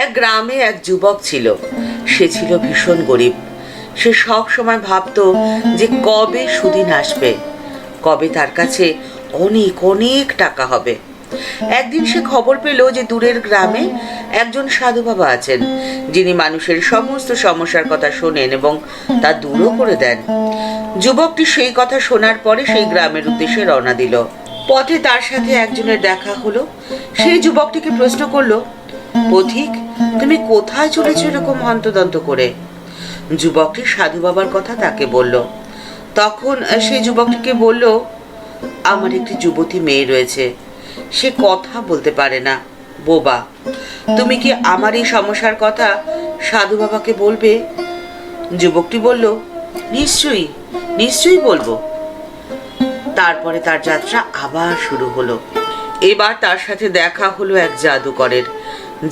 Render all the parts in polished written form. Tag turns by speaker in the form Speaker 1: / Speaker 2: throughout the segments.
Speaker 1: এক গ্রামে এক যুবক ছিল। সে ছিল ভীষণ গরিব। সে সব সময় ভাবতো যে কবে সুদিন আসবে, কবে তার কাছে অনেক অনেক টাকা হবে। একদিন সে খবর পেল যে দূরের গ্রামে একজন সাধু বাবা আছেন, যিনি মানুষের সমস্ত সমস্যার কথা শোনেন এবং তা দূরও করে দেন। যুবকটি সেই কথা শোনার পরে সেই গ্রামের উদ্দেশ্যে রওনা দিল। পথে তার সাথে একজনের দেখা হলো। সেই যুবকটিকে প্রশ্ন করলো, পথিক, তুমি কোথায় চলেছো এরকম হন্তদন্ত করে? যুবকটি সাধু বাবার কথা তাকে বলল। তখন সেই যুবকটিকে বলল, আমার একটি যুবতী মেয়ে রয়েছে, সে কথা বলতে পারে না, বোবা। তুমি কি আমার এই সমস্যার কথা সাধু বাবাকে বলবে? যুবকটি বলল, নিশ্চয়ই নিশ্চয়ই বলবো। তারপরে তার যাত্রা আবার শুরু হলো। এবার তার সাথে দেখা হলো এক জাদুকরের।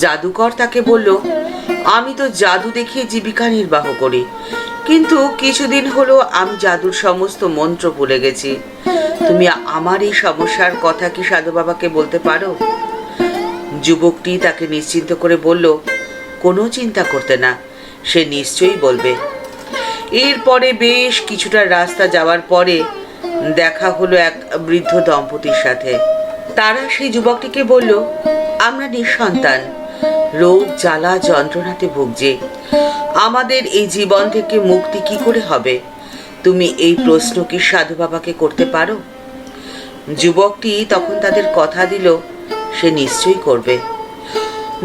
Speaker 1: জাদুকর তাকে বলল, আমি তো জাদু দেখিয়ে জীবিকা নির্বাহ করি, কিন্তু কিছুদিন হলো আমি জাদুর সমস্ত মন্ত্র ভুলে গেছি। তুমি আমার এই সমস্যার কথা কি সাধু বাবাকে বলতে পারো? যুবকটি তাকে নিশ্চিন্ত করে বলল, কোনো চিন্তা করতে না, সে নিশ্চয়ই বলবে। এরপরে বেশ কিছুটা রাস্তা যাওয়ার পরে দেখা হলো এক বৃদ্ধ দম্পতির সাথে। তারা সেই যুবকটিকে বলল, আমরা নিঃসন্তান, রোগ জ্বালা যন্ত্রণাতে ভুগছি, আমাদের এই জীবন থেকে মুক্তি কি করে হবে? তুমি এই প্রশ্ন কি সাধু বাবাকে করতে পারো? যুবকটি তখন তাদের কথা দিল, সে নিশ্চয়ই করবে।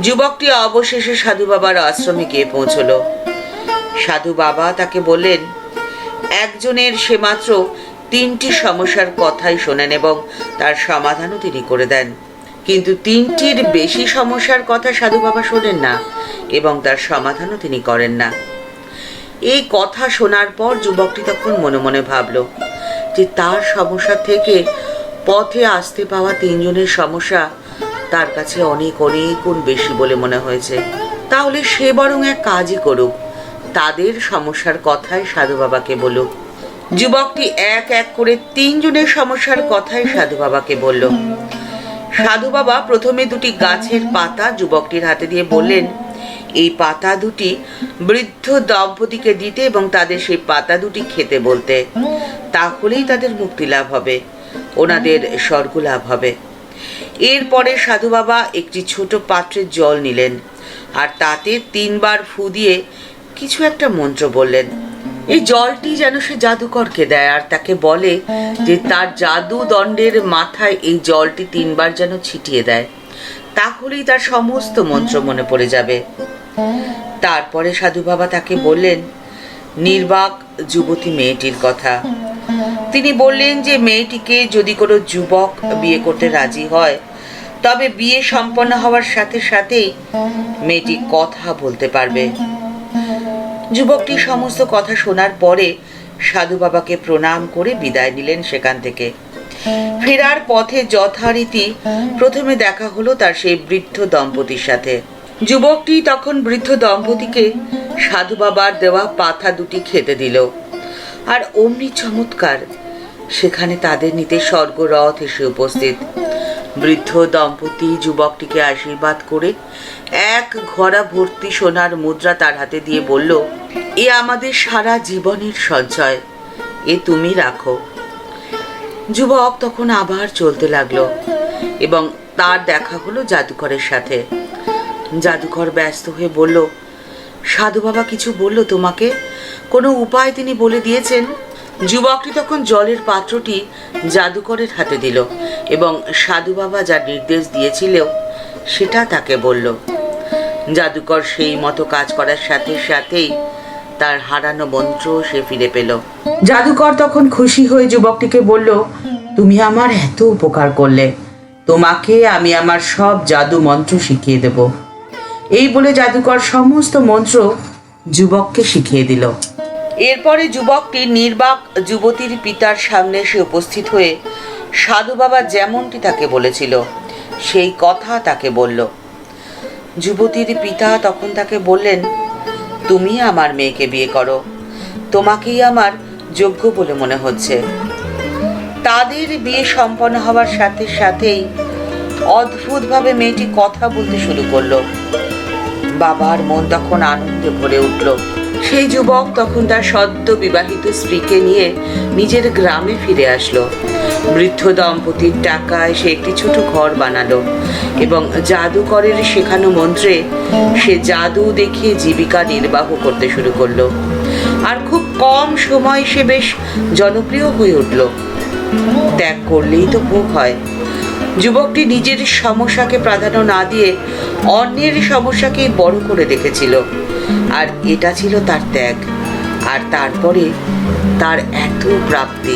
Speaker 1: যুবকটি অবশেষে সাধু বাবার আশ্রমে গিয়ে পৌঁছল। সাধু বাবা তাকে বললেন, একজনের সে মাত্র 3টি সমস্যার কথাই শোনেন এবং তার সমাধানও তিনি করে দেন, কিন্তু 3টির বেশি সমস্যার কথা সাধু বাবা শোনেন না এবং তার সমাধানও তিনি করেন না। এই কথা শোনার পর যুবকটি তখন মনে মনে ভাবল যে তার সমস্যা থেকে পথে আসতে পাওয়া 3 জনের সমস্যা তার কাছে অনেক অনেক গুণ বেশি বলে মনে হয়েছে। তাহলে সে বরং এক কাজই করুক, তাদের সমস্যার কথাই সাধু বাবাকে বলুক। যুবকটি এক এক করে 3 জনের সমস্যার কথাই সাধু বাবাকে বলল। সাধু বাবা প্রথমে 2টি গাছের পাতা যুবকটির হাতে দিয়ে বললেন, এই পাতা 2টি বৃদ্ধ দম্পতিকে দিতে এবং তাদের সেই পাতা 2টি খেতে বলতে, তাহলেই তাদের মুক্তি লাভ হবে, ওনাদের স্বর্গ লাভ হবে। এরপরে সাধু বাবা একটি ছোট পাত্রে জল নিলেন আর তাতে 3 বার ফু দিয়ে কিছু একটা মন্ত্র বললেন। এই জলটি যেন সে জাদুকরকে দেয় আর তাকে বলে যে তার জাদু দণ্ডের মাথায় এই জলটি 3 বার যেন ছিটিয়ে দেয়, তাহলেই তার সমস্ত মন্ত্র মনে পড়ে যাবে। তারপরে সাধু বাবা তাকে বললেন নির্বাক যুবতী মেয়েটির কথা। তিনি বললেন যে মেয়েটিকে যদি কোনো যুবক বিয়ে করতে রাজি হয়, তবে বিয়ে সম্পন্ন হওয়ার সাথে সাথেই মেয়েটি কথা বলতে পারবে। যুবকটি সমস্ত কথা শোনার পরে সাধু বাবাকে প্রণাম করে বিদায় নিলেন সেখান থেকে। ফেরার পথে যথারীতি প্রথমে দেখা হলো তার সেই বৃদ্ধ দম্পতির সাথে। যুবকটি তখন বৃদ্ধ দম্পতিকে সাধু বাবার দেওয়া পাতা 2টি খেতে দিল, আর অমনি চমৎকার, সেখানে তাদের নিতে স্বর্গরথ এসে উপস্থিত। বৃদ্ধ দম্পতি যুবকটিকে আশীর্বাদ করে এক ঘড়া ভর্তি সোনার মুদ্রা তার হাতে দিয়ে বলল, এ আমাদের সারা জীবনের সঞ্চয়, এ তুমি রাখো। যুবক তখন আবার চলতে লাগলো এবং তার দেখা হলো জাদুকরের সাথে। জাদুকর ব্যস্ত হয়ে বলল, সাধু বাবা কিছু বলল তোমাকে? কোনো উপায় তিনি বলে দিয়েছেন? যুবকটি তখন জলের পাত্রটি জাদুকরের হাতে দিল এবং সাধু বাবা যা নির্দেশ দিয়েছিল সেটা তাকে বলল। জাদুকর সেই মতো কাজ করার সাথে সাথেই তার হারানো মন্ত্র সে ফিরে পেল। জাদুকর তখন খুশি হয়ে যুবকটিকে বলল, তুমি আমার এত উপকার করলে, তোমাকে আমি আমার সব জাদু মন্ত্র শিখিয়ে দেব। এই বলে জাদুকর সমস্ত মন্ত্র যুবককে শিখিয়ে দিল। এরপরে যুবকটি নির্বাক যুবতীর পিতার সামনে এসে উপস্থিত হয়ে সাধু বাবা যেমনটি তাকে বলেছিল সেই কথা তাকে বলল। যুবতীর পিতা তখন তাকে বললেন, তুমি আমার মেয়েকে বিয়ে করো, তোমাকেই আমার যোগ্য বলে মনে হচ্ছে। তাদের বিয়ে সম্পন্ন হওয়ার সাথে সাথেই অদ্ভুতভাবে মেয়েটি কথা বলতে শুরু করলো। বাবার মন তখন আনন্দে ভরে উঠল। সেই যুবক তখন তার সদ্য বিবাহিত স্ত্রীকে নিয়ে নিজের গ্রামে ফিরে আসলো। বৃদ্ধ দম্পতির টাকায় সে একটি ছোট ঘর বানালো এবং জাদুকরের শেখানো মন্ত্রে সে জাদু দেখিয়ে জীবিকা নির্বাহ করতে শুরু করলো। আর খুব কম সময় সে বেশ জনপ্রিয় হয়ে উঠল। ত্যাগ করলেই তো ভোগ হয়। যুবকটি নিজের সমস্যাকে প্রাধান্য না দিয়ে অন্যের সমস্যাকেই বড় করে দেখেছিল, আর এটা ছিল তার ত্যাগ। আর তারপরে তার এত প্রাপ্তি।